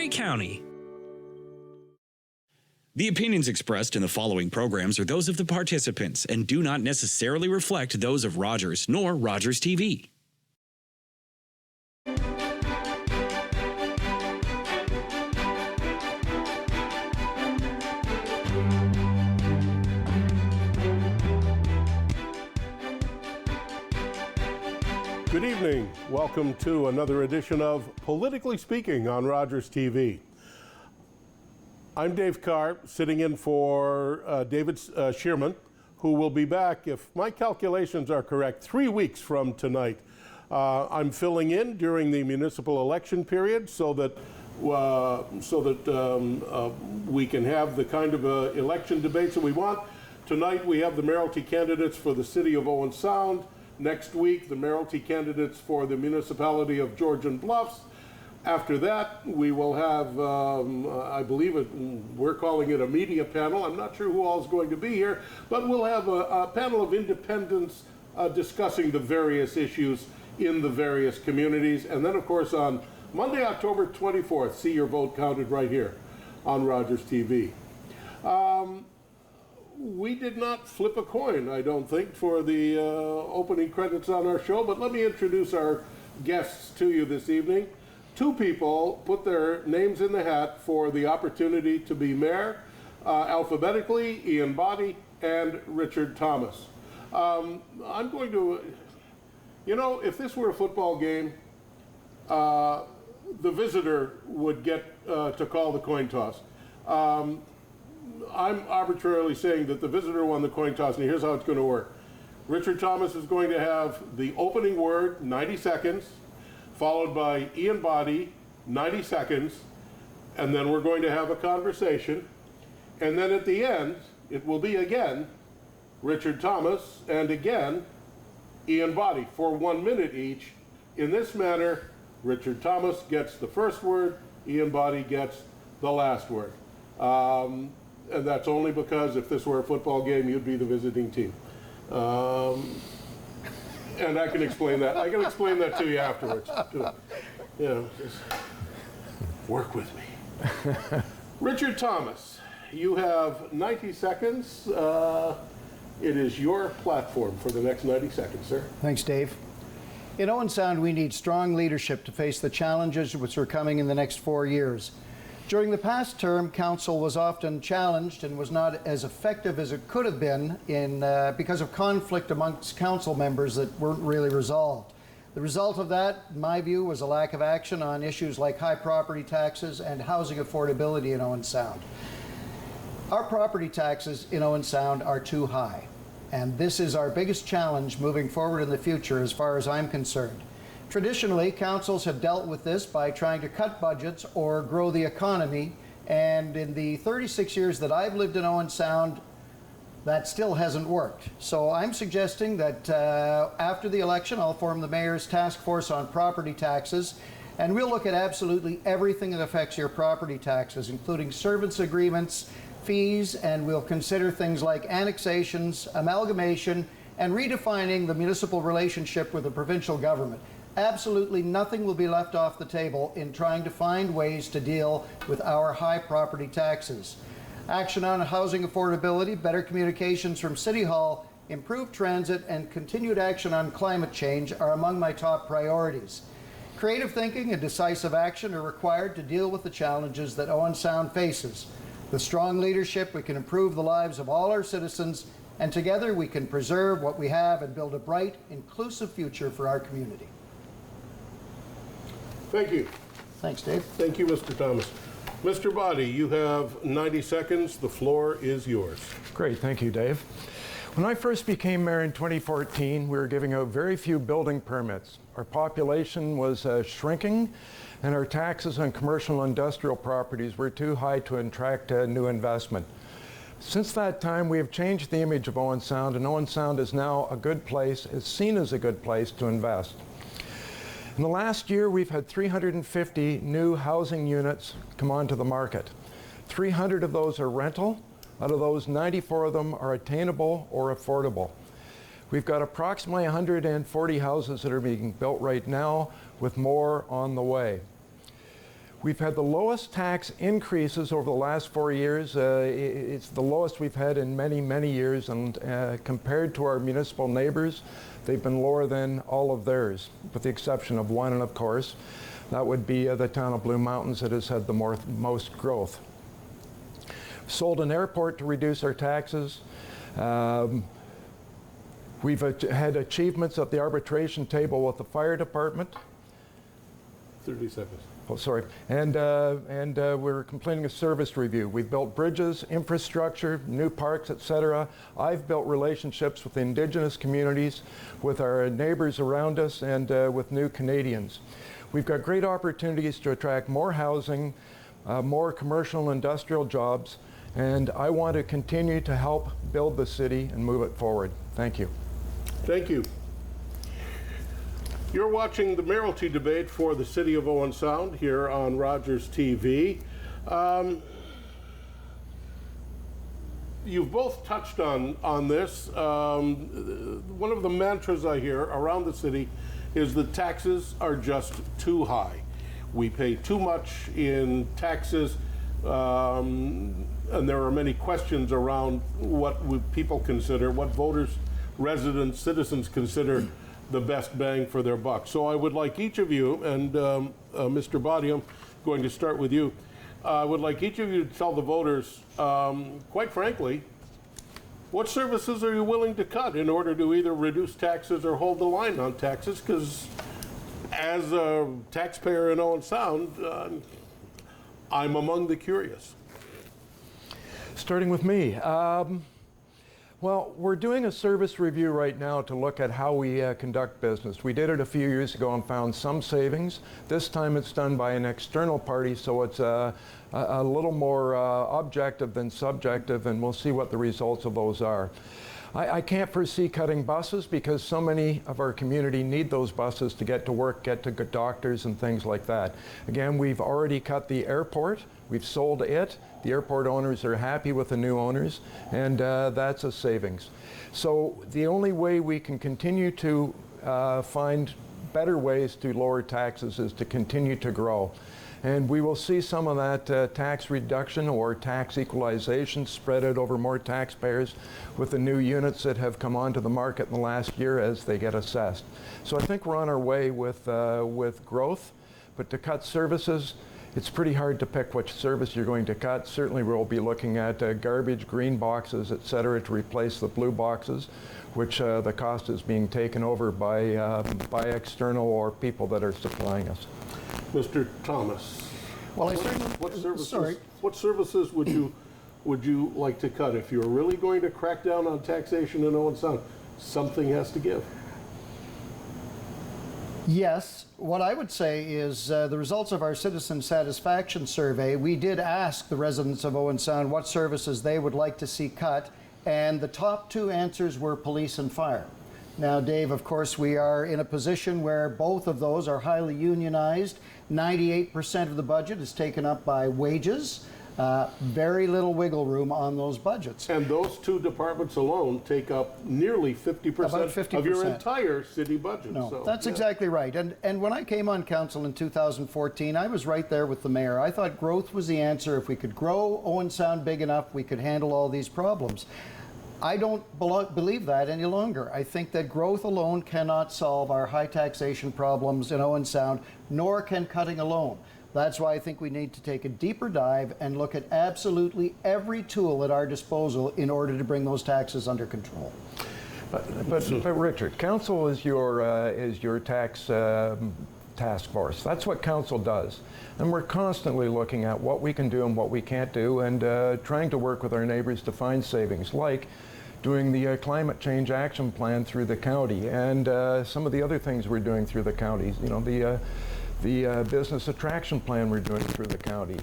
Grey County. The opinions expressed in the following programs are those of the participants and do not necessarily reflect those of Rogers nor Rogers TV. Good evening. Welcome to another edition of Politically Speaking on Rogers TV. I'm Dave Carr, sitting in for David Shearman, who will be back, if my calculations are correct, 3 weeks from tonight. I'm filling in during the municipal election period so that we can have the kind of election debates that we want. Tonight we have the mayoralty candidates for the city of Owen Sound. Next week, the mayoralty candidates for the municipality of Georgian Bluffs. After that, we will have, I believe we're calling it a media panel. I'm not sure who all is going to be here, but we'll have a panel of independents discussing the various issues in the various communities. And then, of course, on Monday, October 24th, see your vote counted right here on Rogers TV. We did not flip a coin, I don't think, for the opening credits on our show, but let me introduce our guests to you this evening. Two people put their names in the hat for the opportunity to be mayor, alphabetically, Ian Boddy and Richard Thomas. I'm going to, if this were a football game, the visitor would get to call the coin toss. I'm arbitrarily saying that the visitor won the coin toss, and here's how it's going to work. Richard Thomas is going to have the opening word, 90 seconds, followed by Ian Boddy, 90 seconds, and then we're going to have a conversation. And then at the end, it will be again Richard Thomas and again Ian Boddy for 1 minute each. In this manner, Richard Thomas gets the first word, Ian Boddy gets the last word. And that's only because if this were a football game, you'd be the visiting team. And I can explain that. I can explain that to you afterwards. Just work with me. Richard Thomas, you have 90 seconds. It is your platform for the next 90 seconds, sir. Thanks, Dave. In Owen Sound, we need strong leadership to face the challenges which are coming in the next 4 years. During the past term, council was often challenged and was not as effective as it could have been because of conflict amongst council members that weren't really resolved. The result of that, in my view, was a lack of action on issues like high property taxes and housing affordability in Owen Sound. Our property taxes in Owen Sound are too high, and this is our biggest challenge moving forward in the future as far as I'm concerned. Traditionally, councils have dealt with this by trying to cut budgets or grow the economy, and in the 36 years that I've lived in Owen Sound, that still hasn't worked. So I'm suggesting that after the election, I'll form the Mayor's Task Force on Property Taxes, and we'll look at absolutely everything that affects your property taxes, including servants' agreements, fees, and we'll consider things like annexations, amalgamation, and redefining the municipal relationship with the provincial government. Absolutely nothing will be left off the table in trying to find ways to deal with our high property taxes. Action on housing affordability, better communications from City Hall, improved transit, and continued action on climate change are among my top priorities. Creative thinking and decisive action are required to deal with the challenges that Owen Sound faces. With strong leadership, we can improve the lives of all our citizens, and together we can preserve what we have and build a bright, inclusive future for our community. Thank you. Thanks, Dave. Thank you, Mr. Thomas. Mr. Boddy, you have 90 seconds. The floor is yours. Great. Thank you, Dave. When I first became mayor in 2014, we were giving out very few building permits. Our population was shrinking, and our taxes on commercial and industrial properties were too high to attract new investment. Since that time, we have changed the image of Owen Sound, and Owen Sound is now a good place, is seen as a good place to invest. In the last year, we've had 350 new housing units come onto the market. 300 of those are rental. Out of those, 94 of them are attainable or affordable. We've got approximately 140 houses that are being built right now, with more on the way. We've had the lowest tax increases over the last 4 years. It's the lowest we've had in many, many years, and compared to our municipal neighbors, they've been lower than all of theirs, with the exception of one, and of course, that would be the town of Blue Mountains that has had the most growth. Sold an airport to reduce our taxes. We've had achievements at the arbitration table with the fire department. 30 seconds. Oh, sorry. And we're completing a service review. We've built bridges, infrastructure, new parks, etc. I've built relationships with the Indigenous communities, with our neighbors around us, and with new Canadians. We've got great opportunities to attract more housing, more commercial and industrial jobs, and I want to continue to help build the city and move it forward. Thank you. Thank you. You're watching the mayoralty debate for the City of Owen Sound here on Rogers TV. You've both touched on this. One of the mantras I hear around the city is that taxes are just too high. We pay too much in taxes, and there are many questions around what people consider, what voters, residents, citizens consider the best bang for their buck. So I would like each of you, and Mr. Boddy, I'm going to start with you. I would like each of you to tell the voters, quite frankly, what services are you willing to cut in order to either reduce taxes or hold the line on taxes? Because as a taxpayer in Owen Sound, I'm among the curious. Starting with me. Well, we're doing a service review right now to look at how we conduct business. We did it a few years ago and found some savings. This time it's done by an external party, so it's a little more objective than subjective, and we'll see what the results of those are. I can't foresee cutting buses because so many of our community need those buses to get to work, get to doctors and things like that. Again, we've already cut the airport. We've sold it. The airport owners are happy with the new owners, and that's a savings. So the only way we can continue to find better ways to lower taxes is to continue to grow. And we will see some of that tax reduction or tax equalization spread out over more taxpayers with the new units that have come onto the market in the last year as they get assessed. So I think we're on our way with growth, but to cut services, it's pretty hard to pick which service you're going to cut. Certainly we'll be looking at garbage, green boxes, et cetera, to replace the blue boxes, which the cost is being taken over by external or people that are supplying us. Mr. Thomas, Well, what services would you like to cut? If you're really going to crack down on taxation in Owen Sound, something has to give. Yes, what I would say is the results of our citizen satisfaction survey, we did ask the residents of Owen Sound what services they would like to see cut, and the top two answers were police and fire. Now, Dave, of course, we are in a position where both of those are highly unionized. 98% of the budget is taken up by wages. Very little wiggle room on those budgets. And those two departments alone take up nearly 50% of your entire city budget. No, so, that's exactly right. And when I came on council in 2014, I was right there with the mayor. I thought growth was the answer. If we could grow Owen Sound big enough, we could handle all these problems. I don't believe that any longer. I think that growth alone cannot solve our high taxation problems in Owen Sound, nor can cutting alone. That's why I think we need to take a deeper dive and look at absolutely every tool at our disposal in order to bring those taxes under control. But Richard, council is your tax task force. That's what council does. And we're constantly looking at what we can do and what we can't do, and trying to work with our neighbors to find savings, like doing the climate change action plan through the county, and some of the other things we're doing through the counties. You know, the business attraction plan we're doing through the county.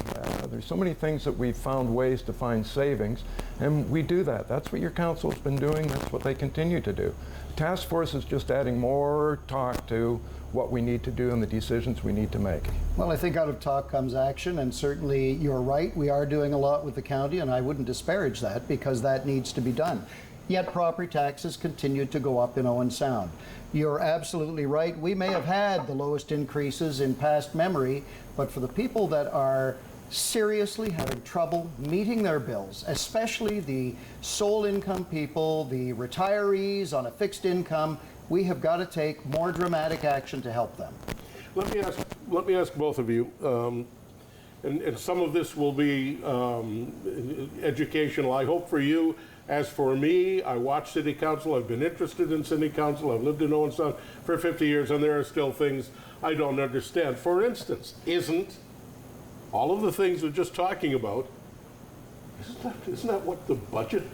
There's so many things that we've found ways to find savings, and we do that. That's what your council's been doing. That's what they continue to do. The task force is just adding more talk to what we need to do and the decisions we need to make. Well, I think out of talk comes action, and certainly you're right. We are doing a lot with the county, and I wouldn't disparage that because that needs to be done. Yet property taxes continue to go up in Owen Sound. You're absolutely right. We may have had the lowest increases in past memory, But for the people that are seriously having trouble meeting their bills, especially the sole income people, the retirees on a fixed income, we have got to take more dramatic action to help them. Let me ask both of you, and some of this will be educational, I hope, for you. As for me, I watch City Council. I've been interested in City Council. I've lived in Owen Sound for 50 years, and there are still things I don't understand. For instance, isn't all of the things we're just talking about, isn't that what the budget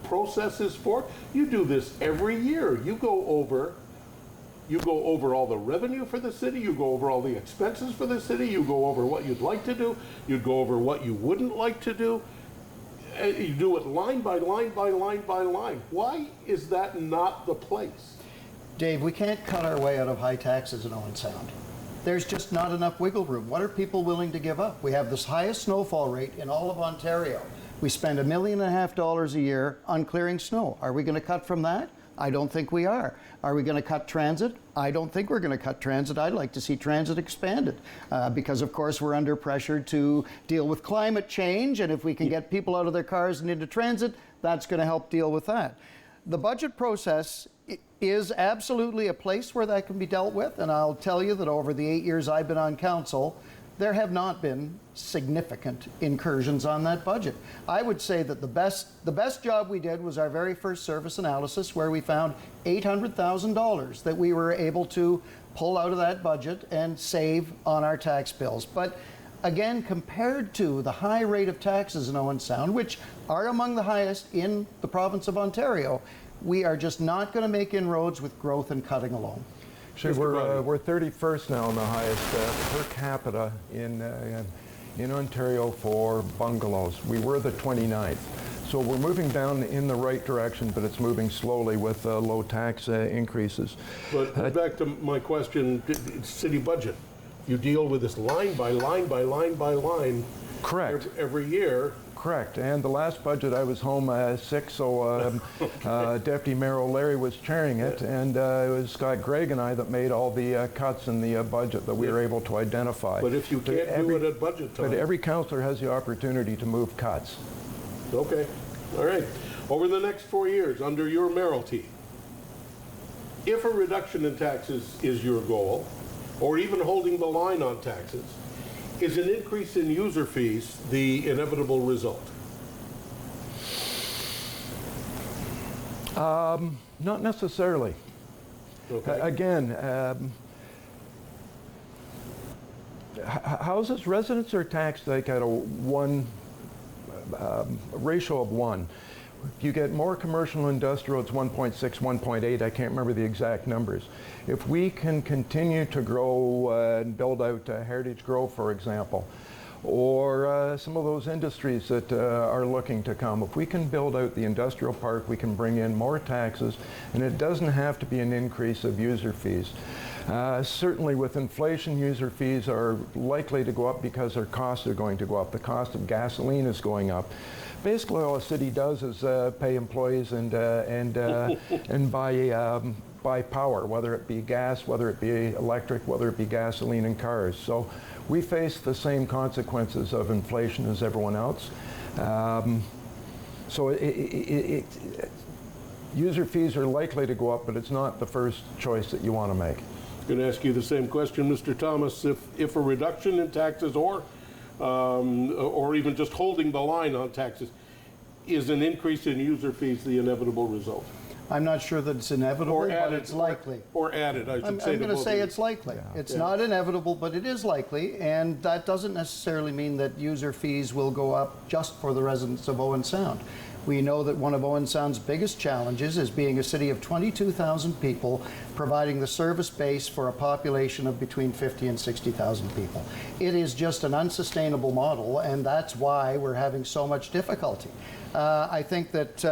process is for? You do this every year. You go over all the revenue for the city, you go over all the expenses for the city, you go over what you'd like to do, you go over what you wouldn't like to do. You do it line by line by line by line. Why is that not the place? Dave, we can't cut our way out of high taxes in Owen Sound. There's just not enough wiggle room. What are people willing to give up? We have this highest snowfall rate in all of Ontario. We spend $1.5 million a year on clearing snow. Are we going to cut from that? I don't think we are. Are we going to cut transit? I don't think we're going to cut transit. I'd like to see transit expanded because, of course, we're under pressure to deal with climate change. And if we can get people out of their cars and into transit, that's going to help deal with that. The budget process is absolutely a place where that can be dealt with. And I'll tell you that over the 8 years I've been on council, there have not been significant incursions on that budget. I would say that the best job we did was our very first service analysis, where we found $800,000 that we were able to pull out of that budget and save on our tax bills. But again, compared to the high rate of taxes in Owen Sound, which are among the highest in the province of Ontario, we are just not going to make inroads with growth and cutting alone. Actually, we're 31st now in the highest per capita in Ontario for bungalows. We were the 29th. So we're moving down in the right direction, but it's moving slowly with low tax increases. But back to my question, city budget. You deal with this line by line by line by line. Correct. Every year. Correct. And the last budget I was home sick, so Deputy Mayor O'Leary was chairing it, and it was Scott Gregg and I that made all the cuts in the budget that we were able to identify. But if you can't do it at budget time. But every councillor has the opportunity to move cuts. Okay. All right. Over the next 4 years, under your mayoralty, if a reduction in taxes is your goal, or even holding the line on taxes, is an increase in user fees the inevitable result? Not necessarily. Okay. Again, houses, residents are taxed like at a ratio of 1. If you get more commercial and industrial, it's 1.6, 1.8. I can't remember the exact numbers. If we can continue to grow and build out Heritage Grove, for example, or some of those industries that are looking to come, if we can build out the industrial park, we can bring in more taxes, and it doesn't have to be an increase of user fees. Certainly with inflation, user fees are likely to go up because their costs are going to go up. The cost of gasoline is going up. Basically, all a city does is pay employees and buy power, whether it be gas, whether it be electric, whether it be gasoline and cars. So we face the same consequences of inflation as everyone else. So user fees are likely to go up, but it's not the first choice that you want to make. I'm going to ask you the same question, Mr. Thomas. If a reduction in taxes or even just holding the line on taxes, is an increase in user fees the inevitable result? I'm not sure that it's inevitable, but it's likely. Or added, I should say. I'm going to say it's likely. Yeah. It's not inevitable, but it is likely, and that doesn't necessarily mean that user fees will go up just for the residents of Owen Sound. We know that one of Owen Sound's biggest challenges is being a city of 22,000 people, providing the service base for a population of between 50 and 60,000 people. It is just an unsustainable model, and that's why we're having so much difficulty. I think that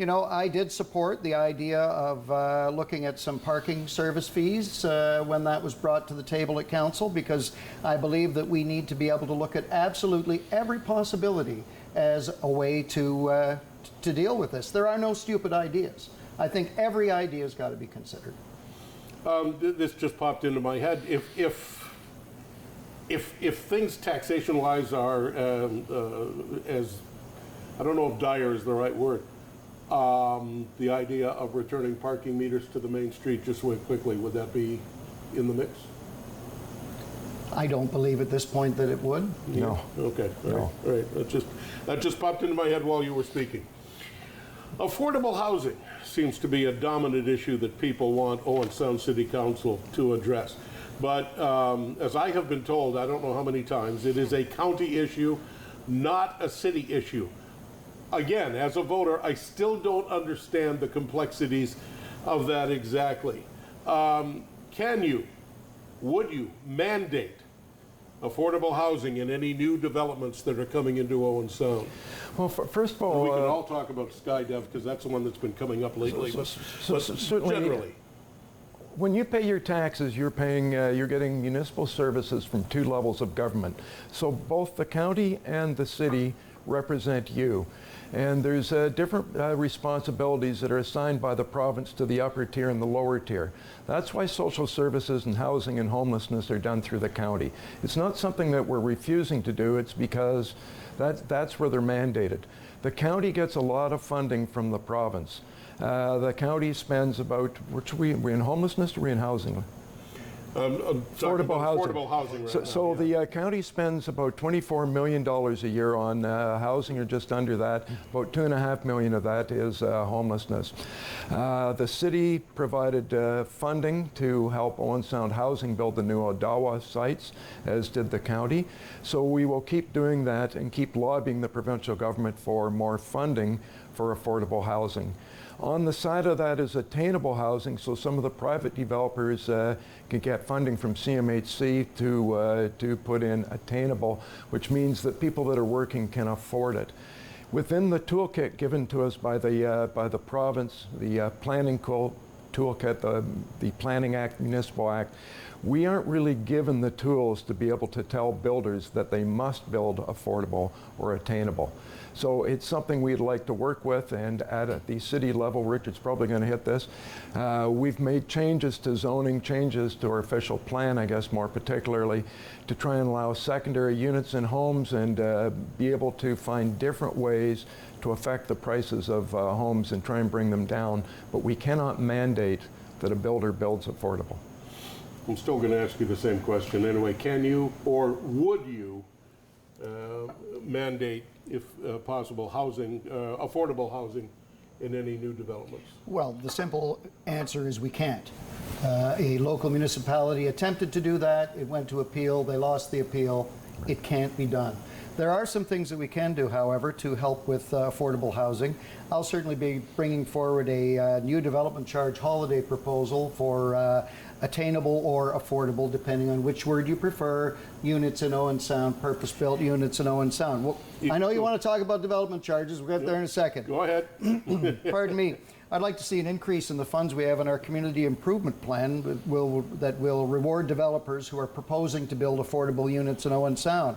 I did support the idea of looking at some parking service fees when that was brought to the table at council, because I believe that we need to be able to look at absolutely every possibility as a way to deal with this. There are no stupid ideas. I think every idea has got to be considered. This just popped into my head. If if things taxation-wise are as, I don't know if dire is the right word, the idea of returning parking meters to the main street just went quickly, would that be in the mix? I don't believe at this point that it would. No. Okay, all right. That just popped into my head while you were speaking. Affordable housing seems to be a dominant issue that people want Owen Sound City Council to address. But as I have been told, I don't know how many times, it is a county issue, not a city issue. Again, as a voter, I still don't understand the complexities of that exactly. Would you mandate affordable housing in any new developments that are coming into Owen Sound? Well, first of all, We can all talk about SkyDev because that's the one that's been coming up lately. But certainly, generally, when you pay your taxes, you're getting municipal services from two levels of government. So both the county and the city represent you. And there's different responsibilities that are assigned by the province to the upper tier and the lower tier. That's why social services and housing and homelessness are done through the county. It's not something that we're refusing to do, it's because that's where they're mandated. The county gets a lot of funding from the province. The county spends about, we in homelessness or we in housing? affordable housing right now, yeah. The county spends about $24 million a year on housing, or just under that. About $2.5 million of that is homelessness. The city provided funding to help Owen Sound Housing build the new Odawa sites, as did the county. So we will keep doing that and keep lobbying the provincial government for more funding for affordable housing. On the side of that is attainable housing, so some of the private developers can get funding from CMHC to put in attainable, which means that people that are working can afford it. Within the toolkit given to us by the province, the planning toolkit, the Planning Act, Municipal Act, we aren't really given the tools to be able to tell builders that they must build affordable or attainable. So it's something we'd like to work with, and at the city level, Richard's probably going to hit this, we've made changes to zoning, changes to our official plan, I guess more particularly, to try and allow secondary units in homes and be able to find different ways to affect the prices of homes and try and bring them down. But we cannot mandate that a builder builds affordable. I'm still going to ask you the same question anyway. Can you or would you mandate, if possible, housing, affordable housing in any new developments? Well, the simple answer is we can't. A local municipality attempted to do that. It went to appeal. They lost the appeal. It can't be done. There are some things that we can do, however, to help with affordable housing. I'll certainly be bringing forward a new development charge holiday proposal for attainable or affordable, depending on which word you prefer, units in Owen Sound, purpose-built units in Owen Sound. Well, I know you want to talk about development charges. We'll get there in a second. Go ahead. Pardon me. I'd like to see an increase in the funds we have in our community improvement plan that will reward developers who are proposing to build affordable units in Owen Sound.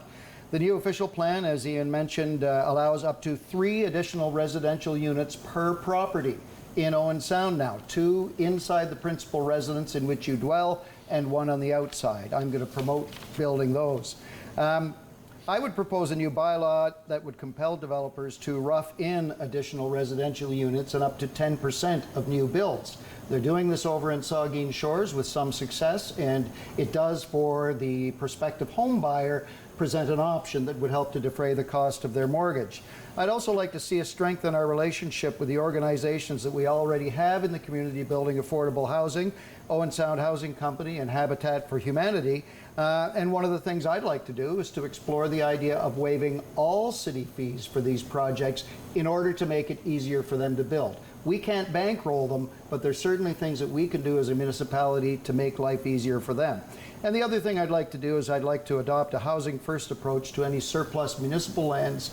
The new official plan, as Ian mentioned, allows up to 3 additional residential units per property in Owen Sound now, 2 inside the principal residence in which you dwell and 1 on the outside. I'm going to promote building those. I would propose a new bylaw that would compel developers to rough in additional residential units and up to 10% of new builds. They're doing this over in Saugeen Shores with some success, and it does, for the prospective home buyer, present an option that would help to defray the cost of their mortgage. I'd also like to see us strengthen our relationship with the organizations that we already have in the community building affordable housing, Owen Sound Housing Company and Habitat for Humanity. And one of the things I'd like to do is to explore the idea of waiving all city fees for these projects in order to make it easier for them to build. We can't bankroll them, but there's certainly things that we can do as a municipality to make life easier for them. And the other thing I'd like to do is I'd like to adopt a housing-first approach to any surplus municipal lands.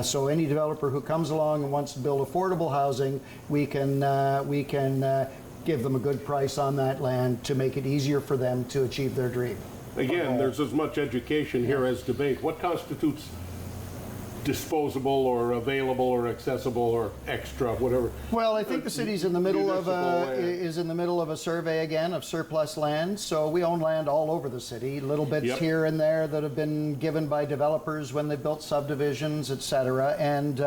So any developer who comes along and wants to build affordable housing, we can give them a good price on that land to make it easier for them to achieve their dream. Again, there's as much education here as debate. What constitutes disposable or available or accessible or extra, whatever. Well, I think the city's in the middle of municipal land. a survey again of surplus land. So we own land all over the city, little bits Yep. here and there that have been given by developers when they built subdivisions, etc. And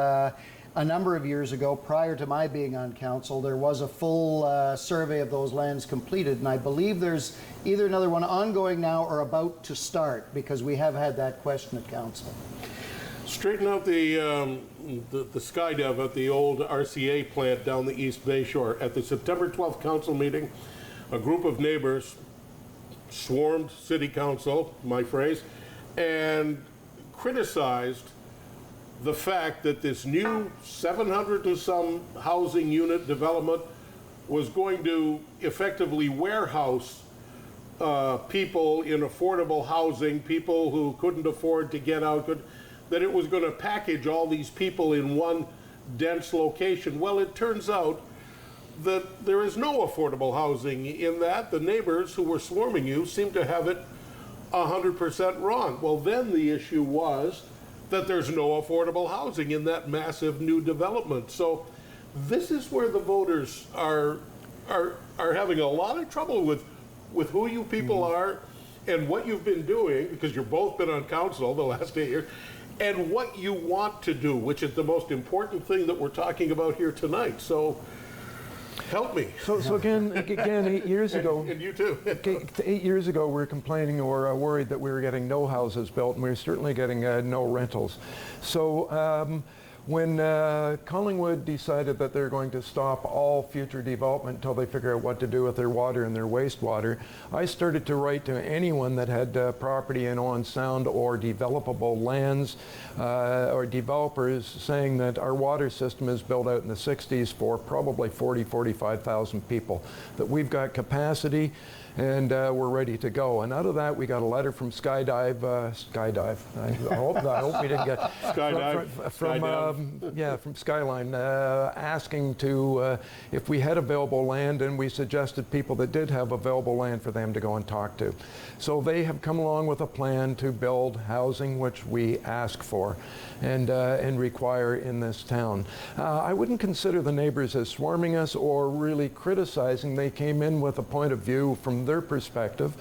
a number of years ago, prior to my being on council, there was a full survey of those lands completed, and I believe there's either another one ongoing now or about to start, because we have had that question at council. Straighten out the skydive at the old RCA plant down the East Bay Shore. At the September 12th council meeting, a group of neighbors swarmed city council, my phrase, and criticized the fact that this new 700 and some housing unit development was going to effectively warehouse people in affordable housing, people who couldn't afford to get out, that it was going to package all these people in one dense location. Well, it turns out that there is no affordable housing in that. The neighbors who were swarming you seem to have it 100% wrong. Well, then the issue was that there's no affordable housing in that massive new development. So this is where the voters are having a lot of trouble with who you people are and what you've been doing, because you've both been on council the last 8 years, and what you want to do, which is the most important thing that we're talking about here tonight. So help me. So again, 8 years ago, And you too. 8 years ago, we were complaining or worried that we were getting no houses built, and we were certainly getting no rentals. So when Collingwood decided that they're going to stop all future development until they figure out what to do with their water and their wastewater, I started to write to anyone that had property in Owen Sound or developable lands or developers saying that our water system is built out in the 60s for probably 45,000 people, that we've got capacity and we're ready to go. And out of that, we got a letter from Skydive. I hope we didn't get Skydive. from Skyline, asking to if we had available land, and we suggested people that did have available land for them to go and talk to. So they have come along with a plan to build housing, which we ask for and require in this town. I wouldn't consider the neighbors as swarming us or really criticizing. They came in with a point of view from their perspective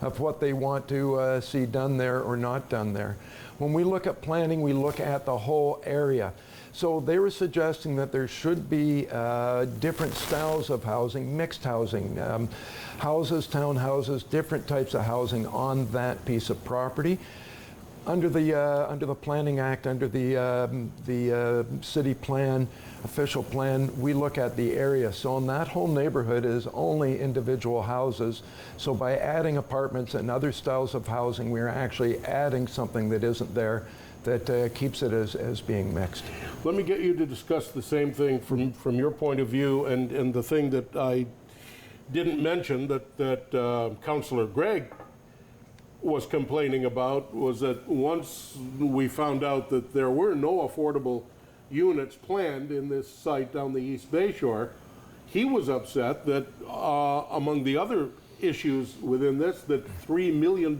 of what they want to see done there or not done there. When we look at planning, we look at the whole area. So they were suggesting that there should be different styles of housing, mixed housing, houses, townhouses, different types of housing on that piece of property. Under the Planning Act, under the city plan, official plan, we look at the area. So in that whole neighborhood is only individual houses. So by adding apartments and other styles of housing, we're actually adding something that isn't there, that keeps it as being mixed. Let me get you to discuss the same thing from your point of view, and the thing that I didn't mention that Councillor Gregg was complaining about was that once we found out that there were no affordable units planned in this site down the East Bay Shore, he was upset that among the other issues within this, that $3 million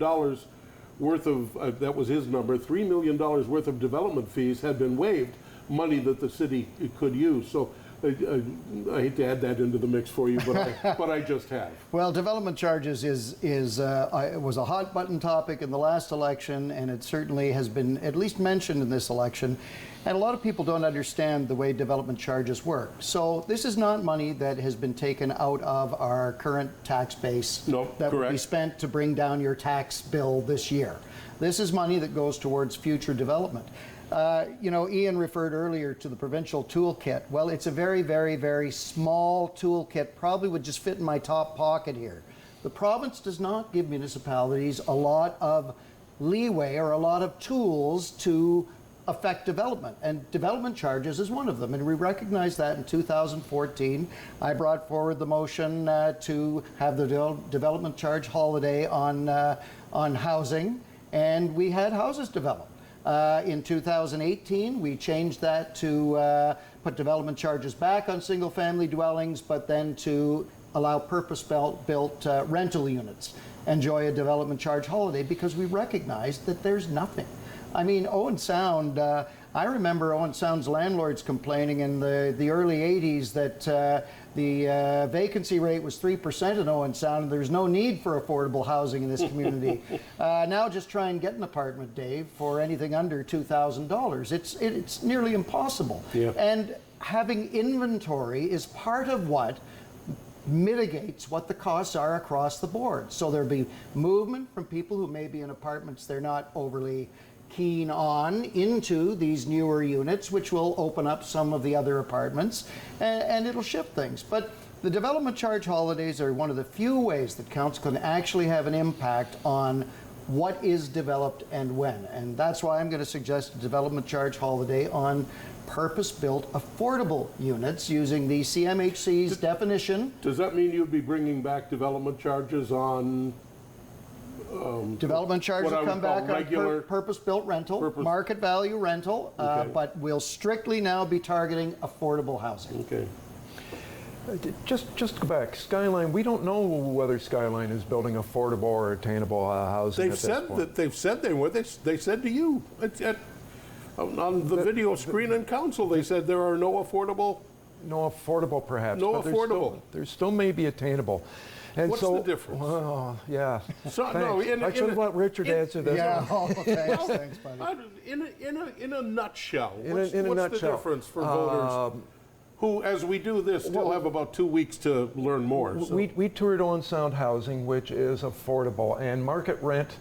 worth of, that was his number, $3 million worth of development fees had been waived, money that the city could use. So I hate to add that into the mix for you, but I just have. Well, development charges was a hot button topic in the last election, and it certainly has been at least mentioned in this election. And a lot of people don't understand the way development charges work. So this is not money that has been taken out of our current tax base that would be spent to bring down your tax bill this year. This is money that goes towards future development. Ian referred earlier to the provincial toolkit. Well, it's a very, very, very small toolkit, probably would just fit in my top pocket here. The province does not give municipalities a lot of leeway or a lot of tools to affect development, and development charges is one of them, and we recognized that in 2014. I brought forward the motion to have the development charge holiday on housing, and we had houses developed. In 2018, we changed that to put development charges back on single-family dwellings, but then to allow purpose-built rental units enjoy a development charge holiday, because we recognized that there's nothing. I mean, Owen Sound, I remember Owen Sound's landlords complaining in the early 80s that the vacancy rate was 3% in Owen Sound, and there's no need for affordable housing in this community. Now just try and get an apartment, Dave, for anything under $2,000. It's nearly impossible. Yeah. And having inventory is part of what mitigates what the costs are across the board. So there'll be movement from people who may be in apartments they're not overly keen on into these newer units, which will open up some of the other apartments, and it'll shift things. But the development charge holidays are one of the few ways that council can actually have an impact on what is developed and when. And that's why I'm going to suggest a development charge holiday on purpose-built affordable units using the CMHC's definition. Does that mean you'd be bringing back development charges on Development charges what I will would come call back on regular purpose-built rental, market value rental, Okay. but we'll strictly now be targeting affordable housing. Okay. Just go back. Skyline, we don't know whether Skyline is building affordable or attainable housing They've at this said point. that they said they were. They said to you on the video screen in council, they said there are no affordable. No affordable, perhaps. No but affordable. There still may be attainable. And What's so, the difference? Well, yeah. So, Thanks. no, I should have let Richard answer this. Yeah, one. thanks, buddy. In a nutshell, In what's a the nutshell, difference for voters who, as we do this, still have about 2 weeks to learn more? So. We toured Owen Sound housing, which is affordable, and market rent,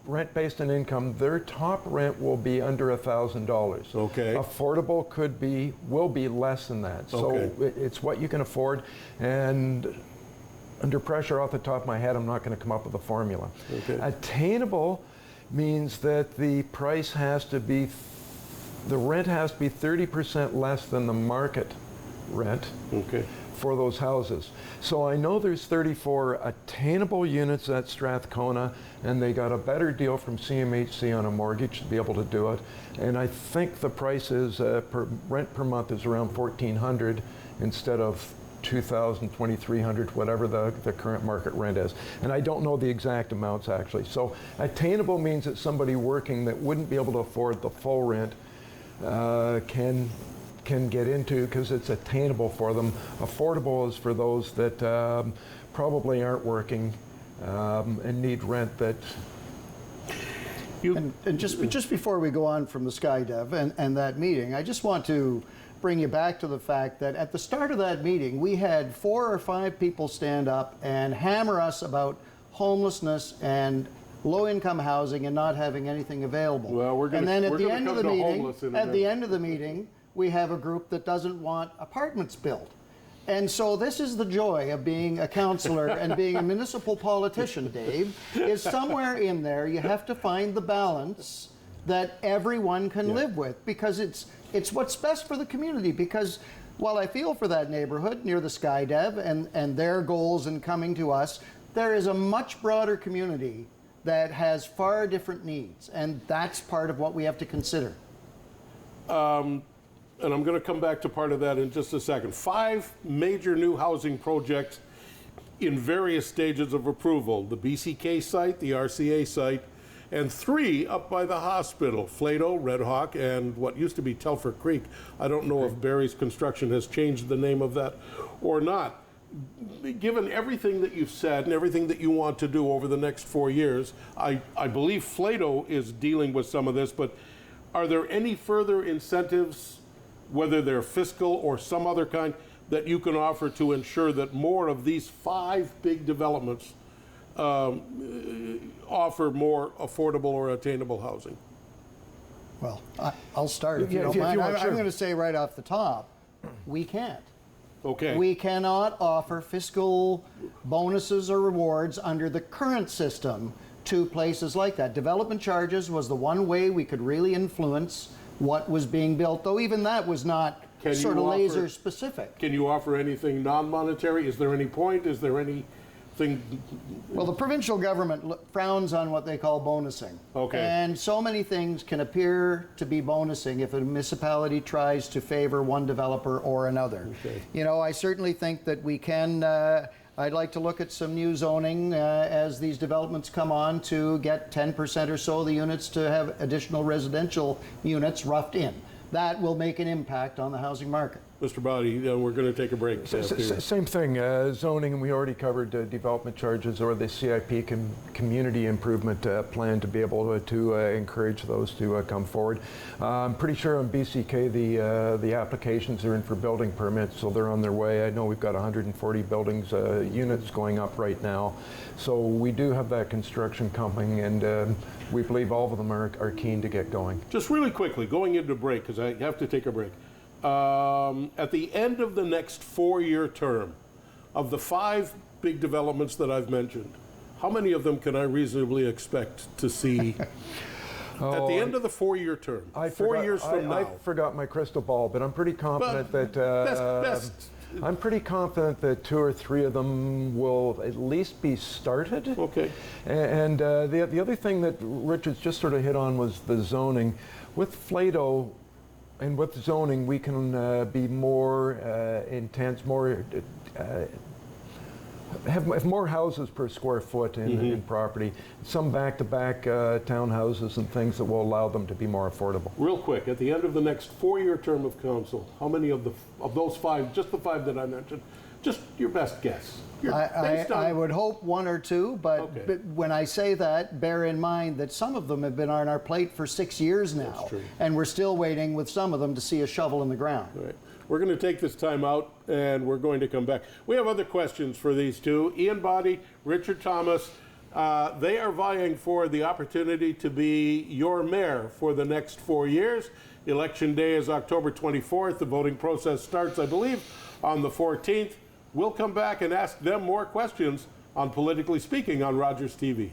rent based on income. Their top rent will be under $1,000. Okay. Affordable will be less than that. So Okay. it's what you can afford, and under pressure, off the top of my head, I'm not going to come up with a formula. Okay. Attainable means that the price has to be. The rent has to be 30% less than the market rent Okay. for those houses. So I know there's 34 attainable units at Strathcona, and they got a better deal from CMHC on a mortgage to be able to do it. And I think the price is rent per month is around $1,400 instead of $2,000, $2,300, whatever the current market rent is. And I don't know the exact amounts actually. So attainable means that somebody working that wouldn't be able to afford the full rent can get into, because it's attainable for them. Affordable is for those that probably aren't working and need rent that. And just before we go on from the SkyDev and that meeting, I just want to bring you back to the fact that at the start of that meeting, we had 4 or 5 people stand up and hammer us about homelessness and low-income housing and not having anything available. Well, we're gonna- and then at we're the gonna end come of the to meeting, homeless in a at the minute. end of the meeting, we have a group that doesn't want apartments built. And so this is the joy of being a councillor and being a municipal politician, Dave, is somewhere in there you have to find the balance that everyone can live with, because it's what's best for the community. Because while I feel for that neighborhood near the SkyDev and their goals in coming to us, there is a much broader community that has far different needs, and that's part of what we have to consider. And I'm going to come back to part of that in just a second. 5 major new housing projects in various stages of approval. The BCK site, the RCA site, and 3 up by the hospital, Flato, Red Hawk, and what used to be Telfer Creek. I don't know if Barry's Construction has changed the name of that or not. Given everything that you've said and everything that you want to do over the next 4 years, I believe Flato is dealing with some of this, but are there any further incentives, whether they're fiscal or some other kind, that you can offer to ensure that more of these 5 big developments offer more affordable or attainable housing? Well, I'll start if you Yeah, don't if you mind. want, sure. I'm going to say right off the top, we can't. Okay. We cannot offer fiscal bonuses or rewards under the current system to places like that. Development charges was the one way we could really influence what was being built, though even that was not Can you sort of offer- laser specific. Can you offer anything non-monetary? Is there any point? Is there anything? Well, the provincial government frowns on what they call bonusing. Okay. And so many things can appear to be bonusing if a municipality tries to favor one developer or another. Okay. You know, I certainly think that we can I'd like to look at some new zoning as these developments come on to get 10% or so of the units to have additional residential units roughed in. That will make an impact on the housing market. Mr. Boddy, we're going to take a break. Same thing, zoning, and we already covered development charges or the CIP community improvement plan to be able to encourage those to come forward. I'm pretty sure on BCK the applications are in for building permits, so they're on their way. I know we've got 140 buildings, units going up right now. So we do have that construction coming, and we believe all of them are keen to get going. Just really quickly, going into break, because I have to take a break. At the end of the next 4-year term, of the 5 big developments that I've mentioned, how many of them can I reasonably expect to see at the end of the 4-year term? 4 years from now. I forgot my crystal ball, but I'm pretty confident that I'm pretty confident that 2 or 3 of them will at least be started. Okay. And the other thing that Richard's just sort of hit on was the zoning. With FLATO and with zoning, we can be more intense, more have more houses per square foot in property. Some back-to-back townhouses and things that will allow them to be more affordable. Real quick, at the end of the next 4-year term of council, how many of those 5, just the 5 that I mentioned, just your best guess? I would hope 1 or 2, but, Okay. but when I say that, bear in mind that some of them have been on our plate for 6 years now. That's true. And we're still waiting with some of them to see a shovel in the ground. All right. We're going to take this time out, and we're going to come back. We have other questions for these two. Ian Boddy, Richard Thomas, they are vying for the opportunity to be your mayor for the next 4 years. Election day is October 24th. The voting process starts, I believe, on the 14th. We'll come back and ask them more questions on Politically Speaking on Rogers TV.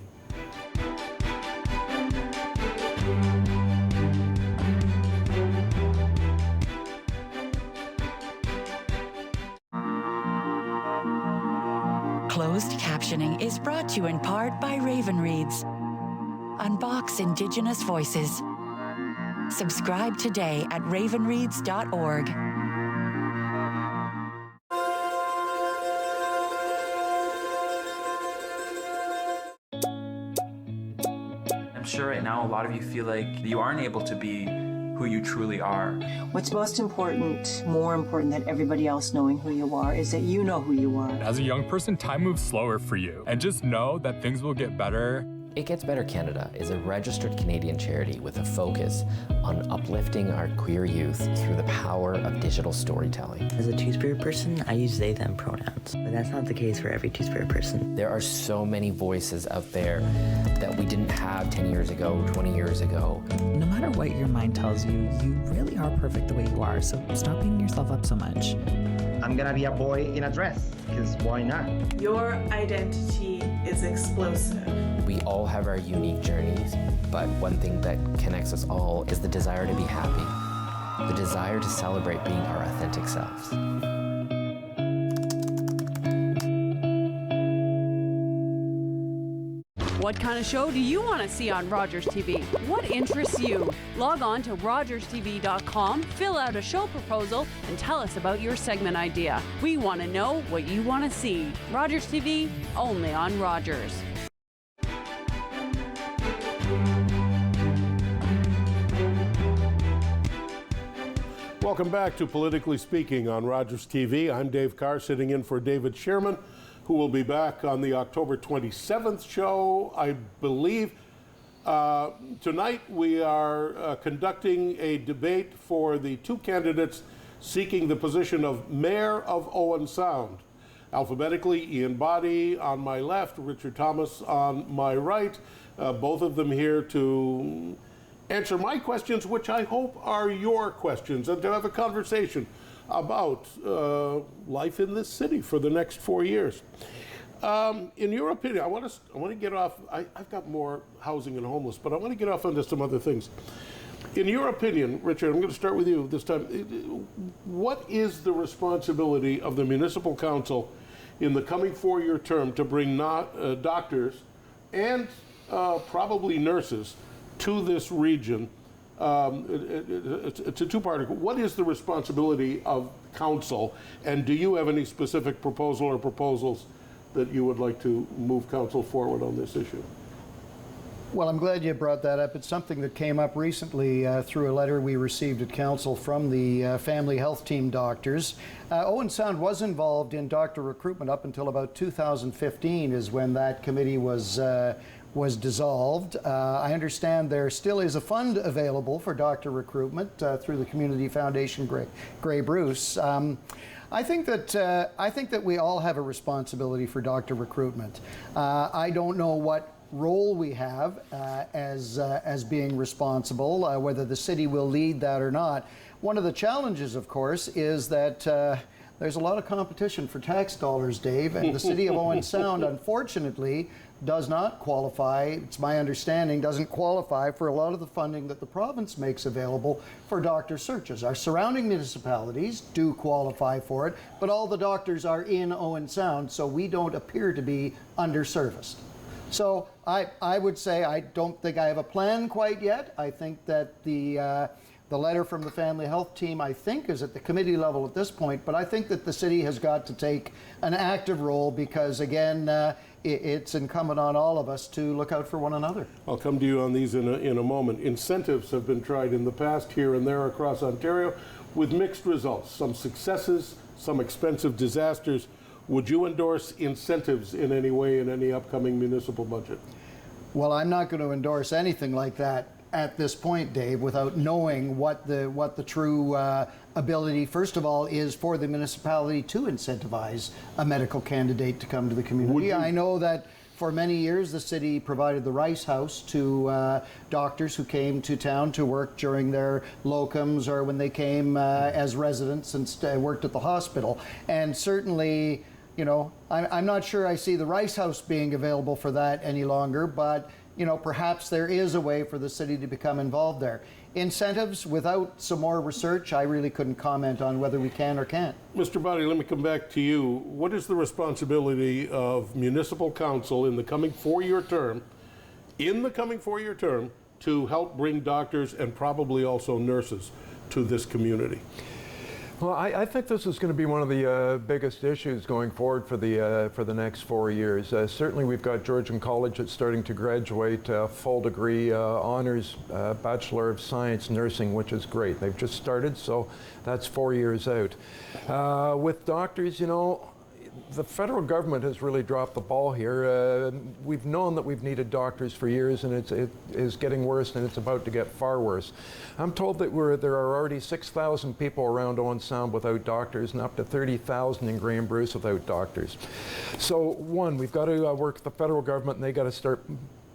Closed captioning is brought to you in part by Raven Reads. Unbox Indigenous voices. Subscribe today at ravenreads.org. I'm sure right now a lot of you feel like you aren't able to be who you truly are. What's most important, more important than everybody else knowing who you are, is that you know who you are. As a young person, time moves slower for you. And just know that things will get better. It Gets Better Canada is a registered Canadian charity with a focus on uplifting our queer youth through the power of digital storytelling. As a Two-Spirit person, I use they, them pronouns, but that's not the case for every Two-Spirit person. There are so many voices out there that we didn't have 10 years ago, 20 years ago. No matter what your mind tells you, you really are perfect the way you are, so stop beating yourself up so much. I'm gonna be a boy in a dress, because why not? Your identity is explosive. We all have our unique journeys, but one thing that connects us all is the desire to be happy, the desire to celebrate being our authentic selves. What kind of show do you want to see on Rogers TV? What interests you? Log on to rogerstv.com, fill out a show proposal, and tell us about your segment idea. We want to know what you want to see. Rogers TV, only on Rogers. Welcome back to Politically Speaking on Rogers TV. I'm Dave Carr, sitting in for David Sherman, who will be back on the October 27th show, I believe. Tonight we are conducting a debate for the 2 candidates seeking the position of Mayor of Owen Sound. Alphabetically, Ian Boddy on my left, Richard Thomas on my right, both of them here to answer my questions, which I hope are your questions, and to have a conversation about life in this city for the next 4 years. In your opinion, I want to get off. I've got more housing and homeless, but I want to get off onto some other things. In your opinion, Richard, I'm going to start with you this time. What is the responsibility of the municipal council in the coming 4-year term to bring doctors and probably nurses to this region? It's a two-parter. What is the responsibility of council, and do you have any specific proposal or proposals that you would like to move council forward on this issue? Well, I'm glad you brought that up. It's something that came up recently through a letter we received at council from the family health team doctors. Owen Sound was involved in doctor recruitment up until about 2015 is when that committee was dissolved. I understand there still is a fund available for doctor recruitment through the Community Foundation Grey Bruce. I think that we all have a responsibility for doctor recruitment. I don't know what role we have as being responsible, whether the city will lead that or not. One of the challenges, of course, is that there's a lot of competition for tax dollars, Dave, and the city of Owen Sound, unfortunately, does not qualify, it's my understanding, doesn't qualify for a lot of the funding that the province makes available for doctor searches. Our surrounding municipalities do qualify for it, but all the doctors are in Owen Sound, so we don't appear to be underserviced. So I would say I don't think I have a plan quite yet. I think that the letter from the family health team, I think, is at the committee level at this point, but I think that the city has got to take an active role because, again, it's incumbent on all of us to look out for one another. I'll come to you on these in a moment. Incentives have been tried in the past here and there across Ontario with mixed results, some successes, some expensive disasters. Would you endorse incentives in any way in any upcoming municipal budget? Well, I'm not going to endorse anything like that at this point, Dave, without knowing what the true ability, first of all, is for the municipality to incentivize a medical candidate to come to the community. I know that for many years the city provided the Rice House to doctors who came to town to work during their locums or when they came as residents and worked at the hospital. And certainly, you know, I'm not sure I see the Rice House being available for that any longer, but you know, perhaps there is a way for the city to become involved there. Incentives, without some more research, I really couldn't comment on whether we can or can't. Mr. Boddy, let me come back to you. What is the responsibility of municipal council in the coming four-year term, to help bring doctors and probably also nurses to this community? Well, I think this is going to be one of the biggest issues going forward for the next 4 years. Certainly we've got Georgian College that's starting to graduate full degree honors Bachelor of Science Nursing, which is great. They've just started, so that's 4 years out. With doctors, you know, the federal government has really dropped the ball here. We've known that we've needed doctors for years, and it is getting worse, and it's about to get far worse. I'm told that there are already 6,000 people around Owen Sound without doctors, and up to 30,000 in Grey Bruce without doctors. So, one, we've got to work with the federal government, and they got to start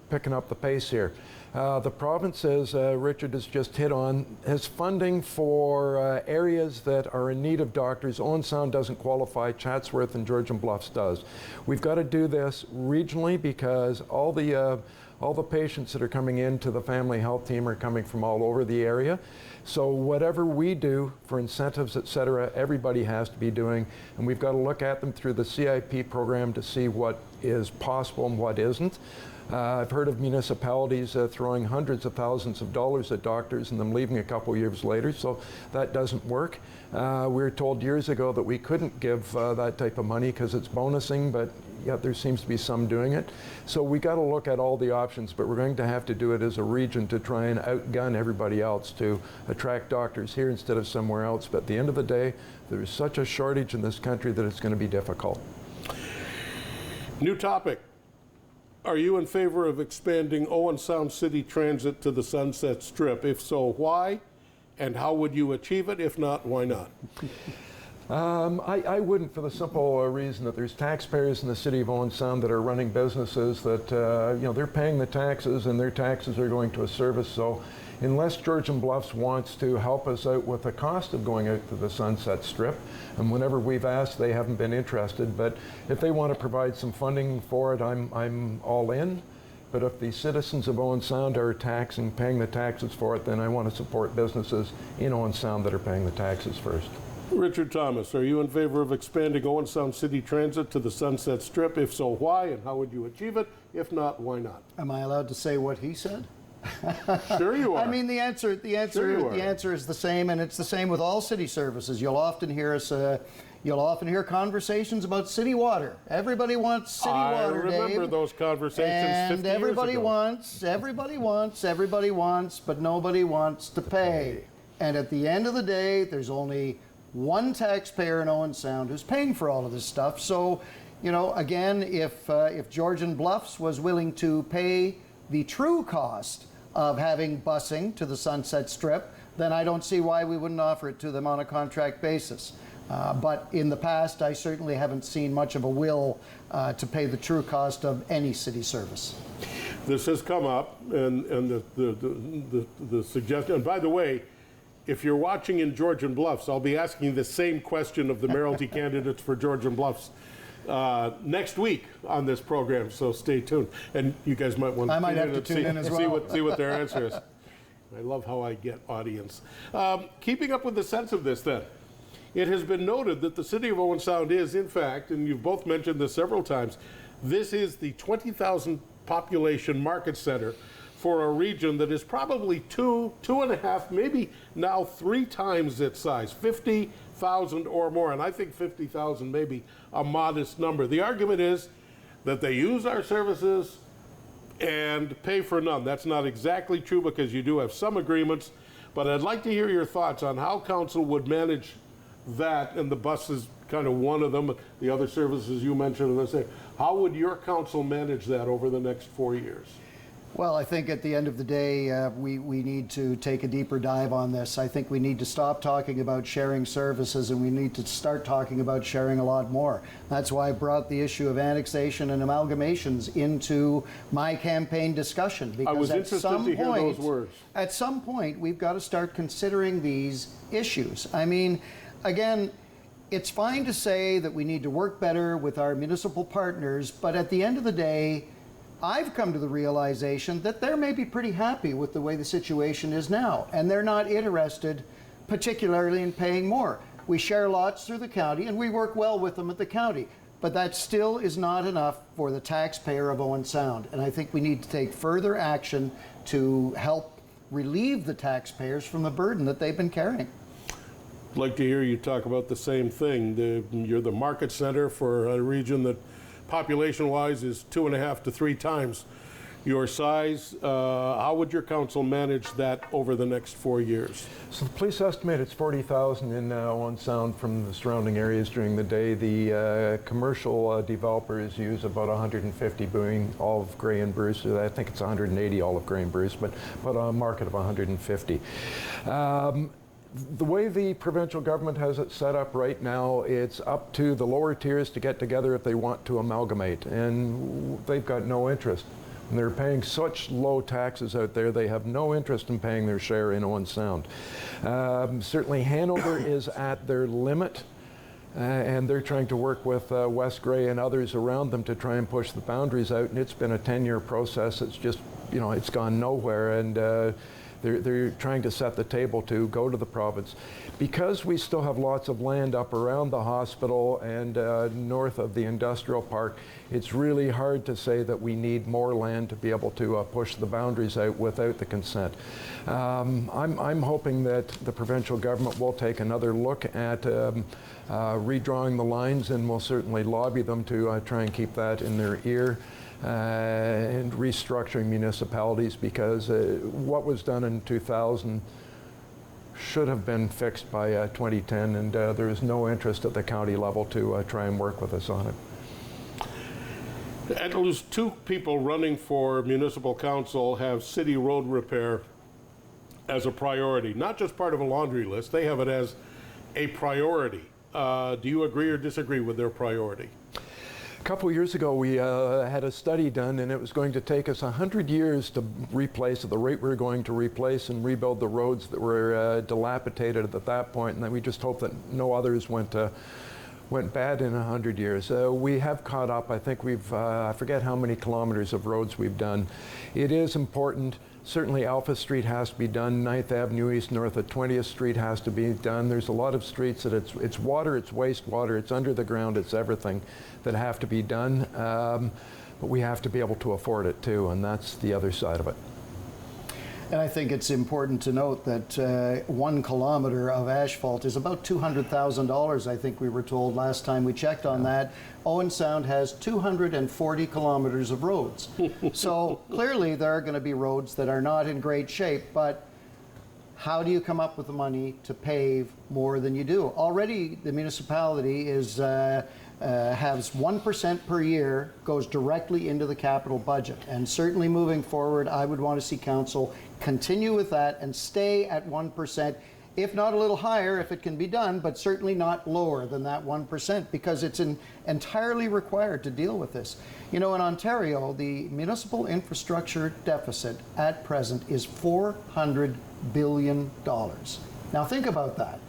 picking up the pace here. The province, as Richard has just hit on, has funding for areas that are in need of doctors. Owen Sound doesn't qualify, Chatsworth and Georgian Bluffs does. We've got to do this regionally because all the patients that are coming into the family health team are coming from all over the area. So whatever we do for incentives, et cetera, everybody has to be doing, and we've got to look at them through the CIP program to see what is possible and what isn't. I've heard of municipalities throwing hundreds of thousands of dollars at doctors and them leaving a couple years later, so that doesn't work. We were told years ago that we couldn't give that type of money because it's bonusing, but yet there seems to be some doing it. So we got to look at all the options, but we're going to have to do it as a region to try and outgun everybody else to attract doctors here instead of somewhere else. But at the end of the day, there's such a shortage in this country that it's going to be difficult. New topic. Are you in favor of expanding Owen Sound City Transit to the Sunset Strip? If so, why? And how would you achieve it? If not, why not? I wouldn't, for the simple reason that there's taxpayers in the city of Owen Sound that are running businesses that, you know, they're paying the taxes and their taxes are going to a service. So unless Georgian Bluffs wants to help us out with the cost of going out to the Sunset Strip, and whenever we've asked, they haven't been interested. But if they want to provide some funding for it, I'm all in. But if the citizens of Owen Sound are paying the taxes for it, then I want to support businesses in Owen Sound that are paying the taxes first. Richard Thomas, are you in favor of expanding Owen Sound City Transit to the Sunset Strip? If so, why? And how would you achieve it? If not, why not? Am I allowed to say what he said? Sure you are. I mean, the answer is the same, and it's the same with all city services. You'll often hear us, You'll often hear conversations about city water. Everybody wants city water, Dave. I remember those conversations and 50 years ago. everybody wants, but nobody wants to pay. And at the end of the day, there's only one taxpayer in Owen Sound who's paying for all of this stuff. So, you know, again, if Georgian Bluffs was willing to pay the true cost of having busing to the Sunset Strip, then I don't see why we wouldn't offer it to them on a contract basis. But in the past, I certainly haven't seen much of a will to pay the true cost of any city service. This has come up, and the suggestion, and by the way, if you're watching in Georgian Bluffs, I'll be asking the same question of the mayoralty candidates for Georgian Bluffs next week on this program, so stay tuned. And you guys might want to I might have to tune in as well. See what their answer is. I love how I get audience. Keeping up with the sense of this then, it has been noted that the city of Owen Sound is, in fact, and you've both mentioned this several times, this is the 20,000 population market center for a region that is probably 2.5, maybe now 3 times its size, 50,000 or more. And I think 50,000 may be a modest number. The argument is that they use our services and pay for none. That's not exactly true because you do have some agreements, but I'd like to hear your thoughts on how council would manage that, and the bus is kind of one of them, the other services you mentioned, and I say, how would your council manage that over the next 4 years? Well, I think at the end of the day, we need to take a deeper dive on this. I think we need to stop talking about sharing services, and we need to start talking about sharing a lot more. That's why I brought the issue of annexation and amalgamations into my campaign discussion. Because I was interested to hear those words. At some point, we've got to start considering these issues. I mean, again, it's fine to say that we need to work better with our municipal partners, but at the end of the day, I've come to the realization that they're maybe pretty happy with the way the situation is now, and they're not interested particularly in paying more. We share lots through the county, and we work well with them at the county, but that still is not enough for the taxpayer of Owen Sound, and I think we need to take further action to help relieve the taxpayers from the burden that they've been carrying. I'd like to hear you talk about the same thing. You're the market center for a region that population-wise is 2.5 to 3 times your size. How would your council manage that over the next 4 years? So the police estimate it's 40,000 in Owen Sound from the surrounding areas during the day. The commercial developers use about 150 Boeing Olive Grey and Bruce. I think it's 180 Olive Grey and Bruce, but a market of 150. The way the provincial government has it set up right now, it's up to the lower tiers to get together if they want to amalgamate, and they've got no interest. And they're paying such low taxes out there, they have no interest in paying their share in Owen Sound. Certainly Hanover is at their limit, and they're trying to work with West Grey and others around them to try and push the boundaries out, and it's been a 10-year process. It's just, you know, it's gone nowhere, and they're trying to set the table to go to the province. Because we still have lots of land up around the hospital and north of the industrial park, it's really hard to say that we need more land to be able to push the boundaries out without the consent. I'm hoping that the provincial government will take another look at redrawing the lines, and will certainly lobby them to try and keep that in their ear. And restructuring municipalities, because what was done in 2000 should have been fixed by 2010, and there is no interest at the county level to try and work with us on it. At least 2 people running for municipal council have city road repair as a priority, not just part of a laundry list. They have it as a priority. Do you agree or disagree with their priority? A couple of years ago, we had a study done, and it was going to take us 100 years to replace at the rate we were going to replace and rebuild the roads that were dilapidated at that point, and then we just hope that no others went bad in 100 years. We have caught up. I think we've, I forget how many kilometers of roads we've done. It is important. Certainly Alpha Street has to be done, 9th Avenue East north of 20th Street has to be done. There's a lot of streets that it's water, it's wastewater, it's under the ground, it's everything that have to be done. But we have to be able to afford it too, and that's the other side of it. And I think it's important to note that 1 kilometer of asphalt is about $200,000, I think we were told last time we checked on that. Owen Sound has 240 kilometers of roads. So clearly there are going to be roads that are not in great shape, but how do you come up with the money to pave more than you do? Already the municipality is has 1% per year goes directly into the capital budget. And certainly moving forward, I would want to see council continue with that and stay at 1%, if not a little higher if it can be done, but certainly not lower than that 1%, because it's entirely required to deal with this. You know, in Ontario, the municipal infrastructure deficit at present is $400 billion. Now think about that.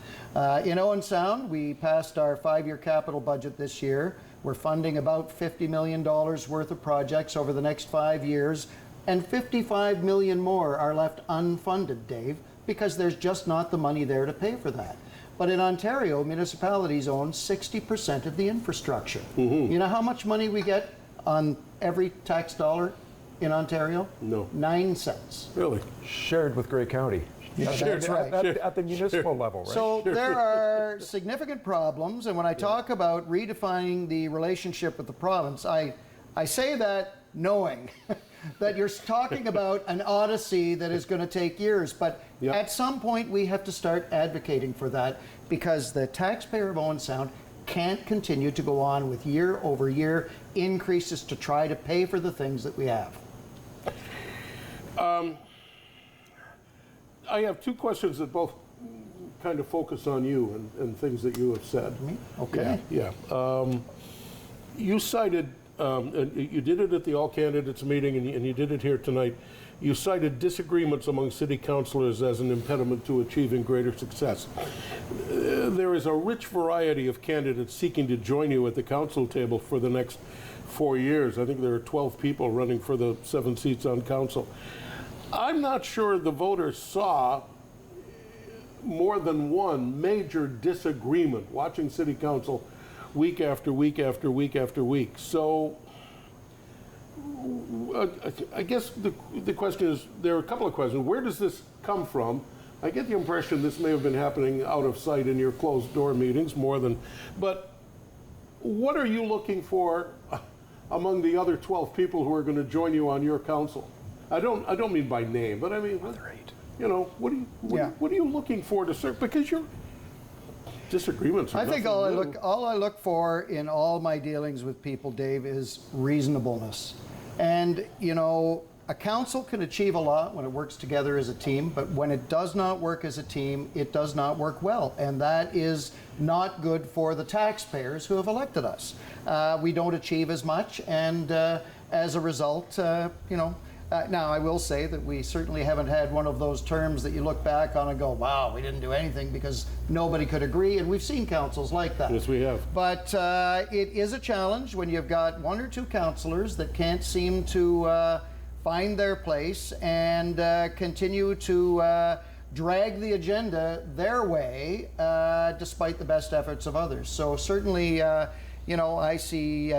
In Owen Sound, we passed our 5-year capital budget this year. We're funding about $50 million worth of projects over the next 5 years, and $55 million more are left unfunded, Dave, because there's just not the money there to pay for that. But in Ontario, municipalities own 60% of the infrastructure. You know how much money we get on every tax dollar in Ontario? No. 9 cents. Really? Shared with Grey County. Yeah, that's right. At the municipal level, right? So there are significant problems, and when I talk about redefining the relationship with the province, I say that knowing that you're talking about an odyssey that is going to take years, but at some point we have to start advocating for that, because the taxpayer of Owen Sound can't continue to go on with year-over-year increases to try to pay for the things that we have. I have 2 questions that both kind of focus on you and things that you have said. Me? Okay. Yeah. You cited, and you did it at the all candidates meeting, and you did it here tonight. You cited disagreements among city councillors as an impediment to achieving greater success. There is a rich variety of candidates seeking to join you at the council table for the next 4 years. I think there are 12 people running for the 7 seats on council. I'm not sure the voters saw more than one major disagreement watching city council week after week after week after week. So I guess the question is, there are a couple of questions. Where does this come from? I get the impression this may have been happening out of sight in your closed door meetings more than, but what are you looking for among the other 12 people who are going to join you on your council? I don't mean by name, but I mean, you know, what are you looking for to serve? Because your disagreements are I think all I look for in all my dealings with people, Dave, is reasonableness. And you know, a council can achieve a lot when it works together as a team, but when it does not work as a team, it does not work well, and that is not good for the taxpayers who have elected us. We don't achieve as much, and as a result, you know. Now, I will say that we certainly haven't had one of those terms that you look back on and go, wow, we didn't do anything because nobody could agree, and we've seen councils like that. Yes, we have. But it is a challenge when you've got 1 or 2 councillors that can't seem to find their place and continue to drag the agenda their way despite the best efforts of others. So certainly, you know, I see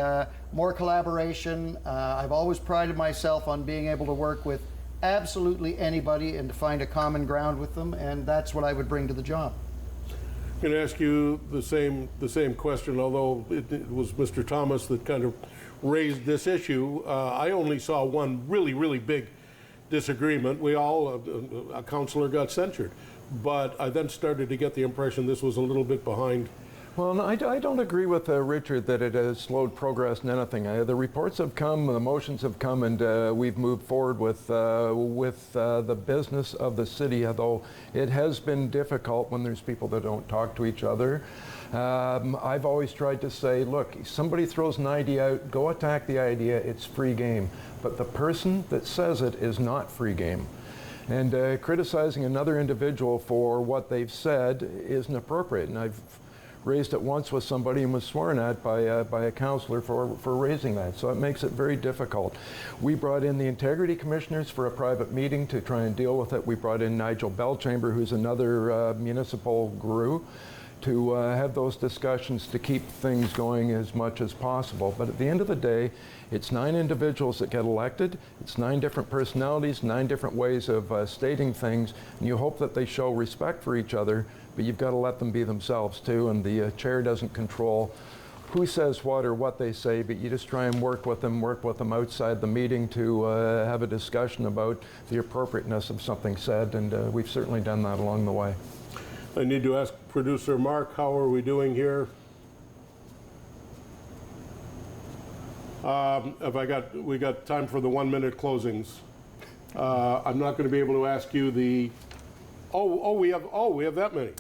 more collaboration. I've always prided myself on being able to work with absolutely anybody and to find a common ground with them, and that's what I would bring to the job. I'm going to ask you the same question, although it was Mr. Thomas that kind of raised this issue. I only saw one really big disagreement. We all, a councillor got censured, but I then started to get the impression this was a little bit behind. Well, no, I don't agree with Richard that it has slowed progress in anything. The reports have come, the motions have come, and we've moved forward with the business of the city, although it has been difficult when there's people that don't talk to each other. I've always tried to say, look, somebody throws an idea out, go attack the idea, it's free game. But the person that says it is not free game. And criticizing another individual for what they've said isn't appropriate. And I've raised it once with somebody and was sworn at by a councillor for raising that. So it makes it very difficult. We brought in the integrity commissioners for a private meeting to try and deal with it. We brought in Nigel Belchamber, who's another municipal guru, to have those discussions to keep things going as much as possible. But at the end of the day, it's 9 individuals that get elected. It's 9 different personalities, 9 different ways of stating things, and you hope that they show respect for each other, but you've got to let them be themselves too, and the chair doesn't control who says what or what they say, but you just try and work with them outside the meeting to have a discussion about the appropriateness of something said, and we've certainly done that along the way. I need to ask producer Mark, how are we doing here? We got time for the 1-minute closings. I'm not going to be able to ask you the. We have that many.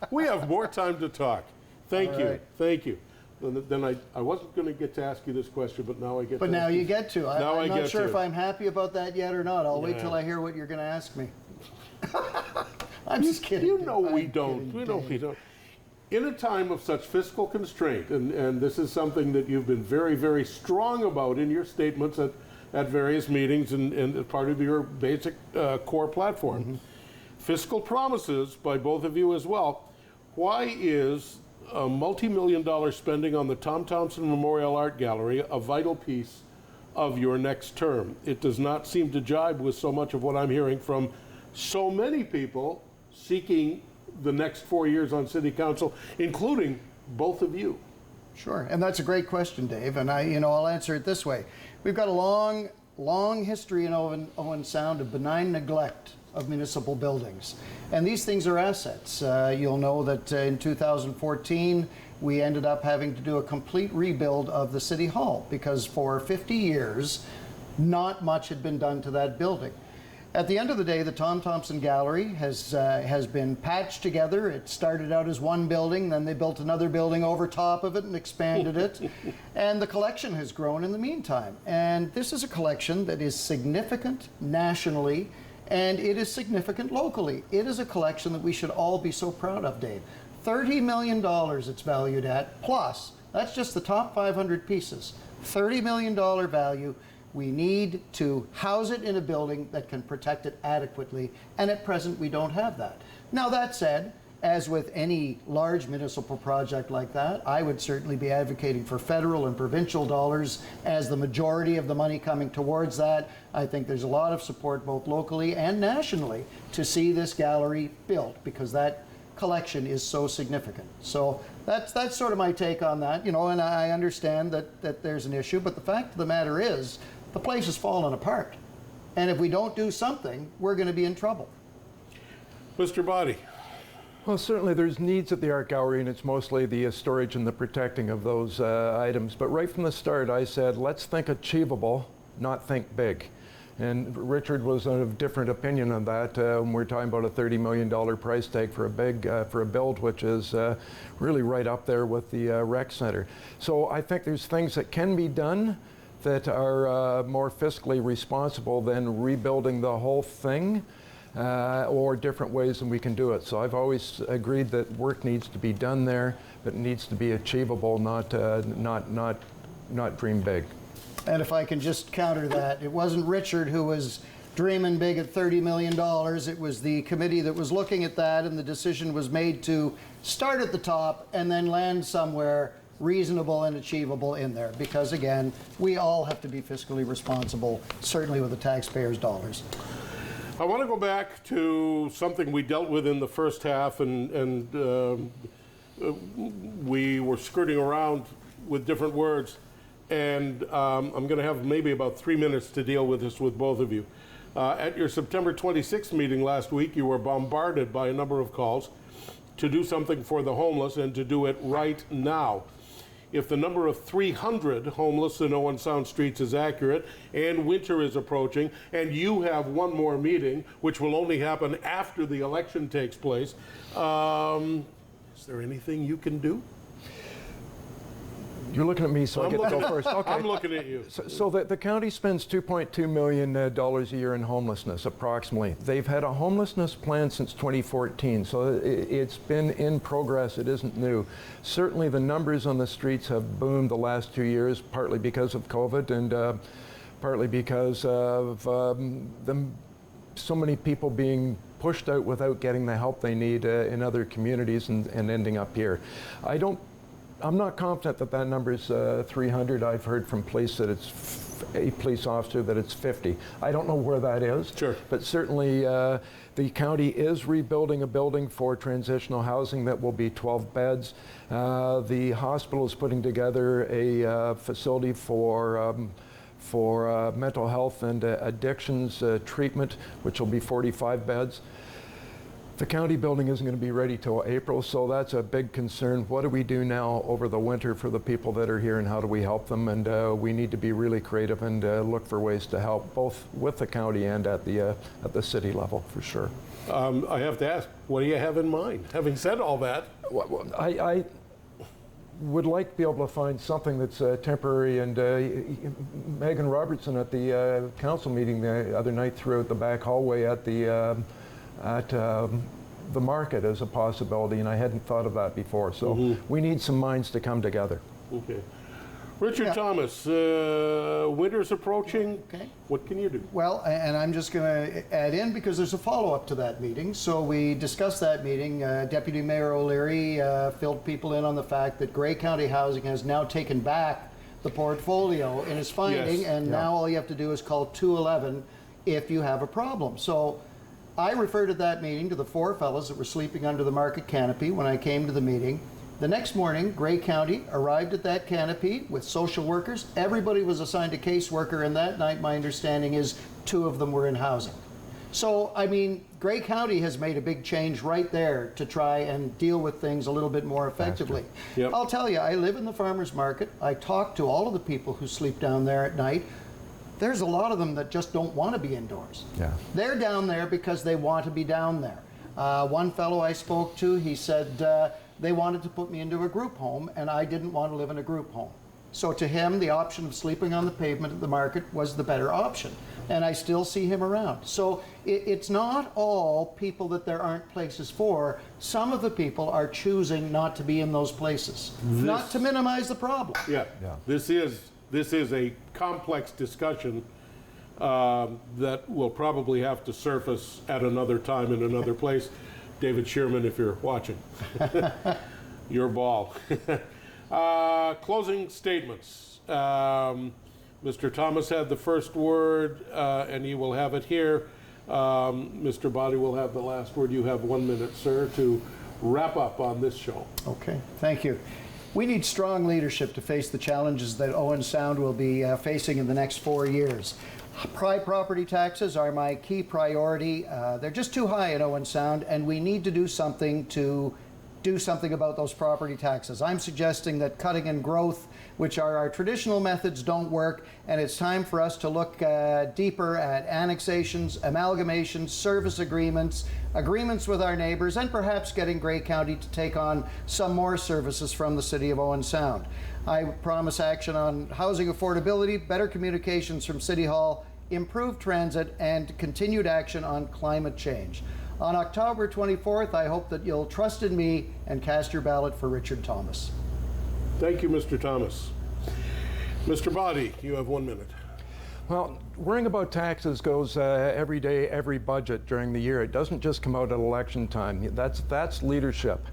We have more time to talk. Thank you. Thank you. Then I wasn't going to get to ask you this question, but now I get. But to now ask you get to. I'm not sure to. if I'm happy about that yet or not. I'll wait till I hear what you're going to ask me. I'm just kidding. You know we don't. We don't. In a time of such fiscal constraint, and this is something that you've been very, very strong about in your statements at various meetings and part of your basic core platform, fiscal promises by both of you as well. Why is a multi-million-dollar spending on the Tom Thompson Memorial Art Gallery a vital piece of your next term? It does not seem to jibe with so much of what I'm hearing from so many people seeking the next 4 years on City Council, including both of you. Sure, and that's a great question, Dave, and I'll answer it this way. We've got a long history in Owen Sound of benign neglect of municipal buildings, and these things are assets. You'll know that in 2014 we ended up having to do a complete rebuild of the City Hall because for 50 years not much had been done to that building. At the end of the day, the Tom Thompson Gallery has been patched together. It started out as one building, then they built another building over top of it and expanded it, and the collection has grown in the meantime. And this is a collection that is significant nationally, and it is significant locally. It is a collection that we should all be so proud of, Dave. $30 million it's valued at, plus, that's just the top 500 pieces. $30 million value. We need to house it in a building that can protect it adequately, and at present we don't have that. Now that said, as with any large municipal project like that, I would certainly be advocating for federal and provincial dollars as the majority of the money coming towards that. I think there's a lot of support both locally and nationally to see this gallery built because that collection is so significant. So that's sort of my take on that, and I understand that there's an issue, but the fact of the matter is the place has fallen apart. And if we don't do something, we're going to be in trouble. Mr. Boddy. Well, certainly there's needs at the art gallery, and it's mostly the storage and the protecting of those items. But right from the start, I said, let's think achievable, not think big. And Richard was of a different opinion on that when we're talking about a $30 million price tag for a build, which is really right up there with the rec center. So I think there's things that can be done that are more fiscally responsible than rebuilding the whole thing, or different ways that we can do it. So I've always agreed that work needs to be done there, but it needs to be achievable, not dream big. And if I can just counter that, it wasn't Richard who was dreaming big at $30 million. It was the committee that was looking at that, and the decision was made to start at the top and then land somewhere reasonable and achievable in there. Because again, we all have to be fiscally responsible, certainly with the taxpayers' dollars. I want to go back to something we dealt with in the first half, and we were skirting around with different words. And I'm going to have maybe about 3 minutes to deal with this with both of you. At your September 26th meeting last week, you were bombarded by a number of calls to do something for the homeless and to do it right now. If the number of 300 homeless in Owen Sound streets is accurate, and winter is approaching, and you have one more meeting, which will only happen after the election takes place, is there anything you can do? You're looking at me, so I get to go first. Okay. I'm looking at you. So the county spends $2.2 million a year in homelessness, approximately. They've had a homelessness plan since 2014, so it's been in progress. It isn't new. Certainly the numbers on the streets have boomed the last 2 years, partly because of COVID and partly because of the so many people being pushed out without getting the help they need in other communities and ending up here. I'm not confident that that number is 300. I've heard from police that it's a police officer that it's 50. I don't know where that is. Sure. But certainly the county is rebuilding a building for transitional housing that will be 12 beds. The hospital is putting together a facility for mental health and addictions treatment, which will be 45 beds. The county building isn't going to be ready till April, so that's a big concern. What do we do now over the winter for the people that are here, and how do we help them? And we need to be really creative and look for ways to help, both with the county and at the city level, for sure. I have to ask, what do you have in mind? Having said all that, I would like to be able to find something that's temporary, and Megan Robertson at the council meeting the other night threw out the back hallway at the market as a possibility, and I hadn't thought of that before. So we need some minds to come together. Okay. Richard Thomas, winter's approaching. Okay. What can you do? Well, and I'm just going to add in, because there's a follow-up to that meeting. So we discussed that meeting. Deputy Mayor O'Leary filled people in on the fact that Grey County Housing has now taken back the portfolio in its finding, and now all you have to do is call 211 if you have a problem. So I referred at that meeting to the 4 fellows that were sleeping under the market canopy when I came to the meeting. The next morning, Grey County arrived at that canopy with social workers. Everybody was assigned a caseworker, and that night, my understanding is 2 of them were in housing. So, I mean, Grey County has made a big change right there to try and deal with things a little bit more effectively. Yep. I'll tell you, I live in the farmers market. I talk to all of the people who sleep down there at night. There's a lot of them that just don't want to be indoors. Yeah. They're down there because they want to be down there. One fellow I spoke to, he said they wanted to put me into a group home, and I didn't want to live in a group home. So to him, the option of sleeping on the pavement at the market was the better option. And I still see him around. So it's not all people that there aren't places for. Some of the people are choosing not to be in those places, not to minimize the problem. Yeah. This is a complex discussion that will probably have to surface at another time in another place. David Shearman, if you're watching, your ball. Closing statements. Mr. Thomas had the first word, and he will have it here. Mr. Boddy will have the last word. You have 1 minute, sir, to wrap up on this show. Okay, thank you. We need strong leadership to face the challenges that Owen Sound will be facing in the next 4 years. Private property taxes are my key priority. They're just too high at Owen Sound, and we need to do something about those property taxes. I'm suggesting that cutting and growth, which are our traditional methods, don't work, and it's time for us to look deeper at annexations, amalgamations, service agreements, agreements with our neighbors, and perhaps getting Grey County to take on some more services from the city of Owen Sound. I promise action on housing affordability, better communications from City Hall, improved transit, and continued action on climate change. On October 24th, I hope that you'll trust in me and cast your ballot for Richard Thomas. Thank you, Mr. Thomas. Mr. Boddy, you have 1 minute. Well, worrying about taxes goes every day, every budget during the year. It doesn't just come out at election time. That's leadership.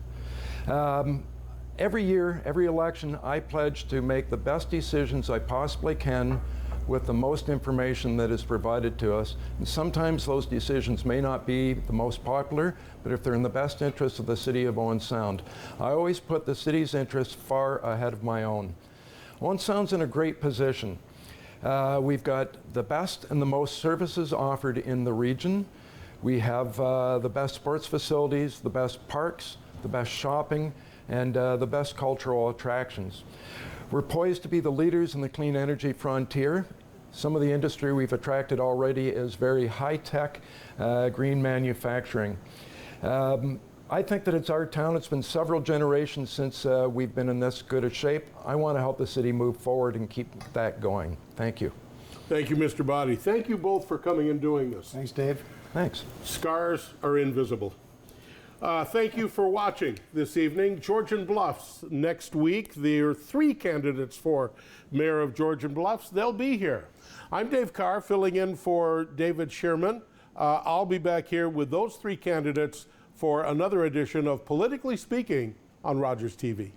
Every year, every election, I pledge to make the best decisions I possibly can with the most information that is provided to us. And sometimes those decisions may not be the most popular, but if they're in the best interest of the city of Owen Sound, I always put the city's interests far ahead of my own. Owen Sound's in a great position. We've got the best and the most services offered in the region. We have the best sports facilities, the best parks, the best shopping, and the best cultural attractions. We're poised to be the leaders in the clean energy frontier. Some of the industry we've attracted already is very high-tech green manufacturing. I think that it's our town. It's been several generations since we've been in this good a shape. I want to help the city move forward and keep that going. Thank you. Thank you, Mr. Boddy. Thank you both for coming and doing this. Thanks, Dave. Thanks. Scars are invisible. Thank you for watching this evening. Georgian Bluffs next week. There are 3 candidates for Mayor of Georgian Bluffs. They'll be here. I'm Dave Carr, filling in for David Shearman. I'll be back here with those three candidates for another edition of Politically Speaking on Rogers TV.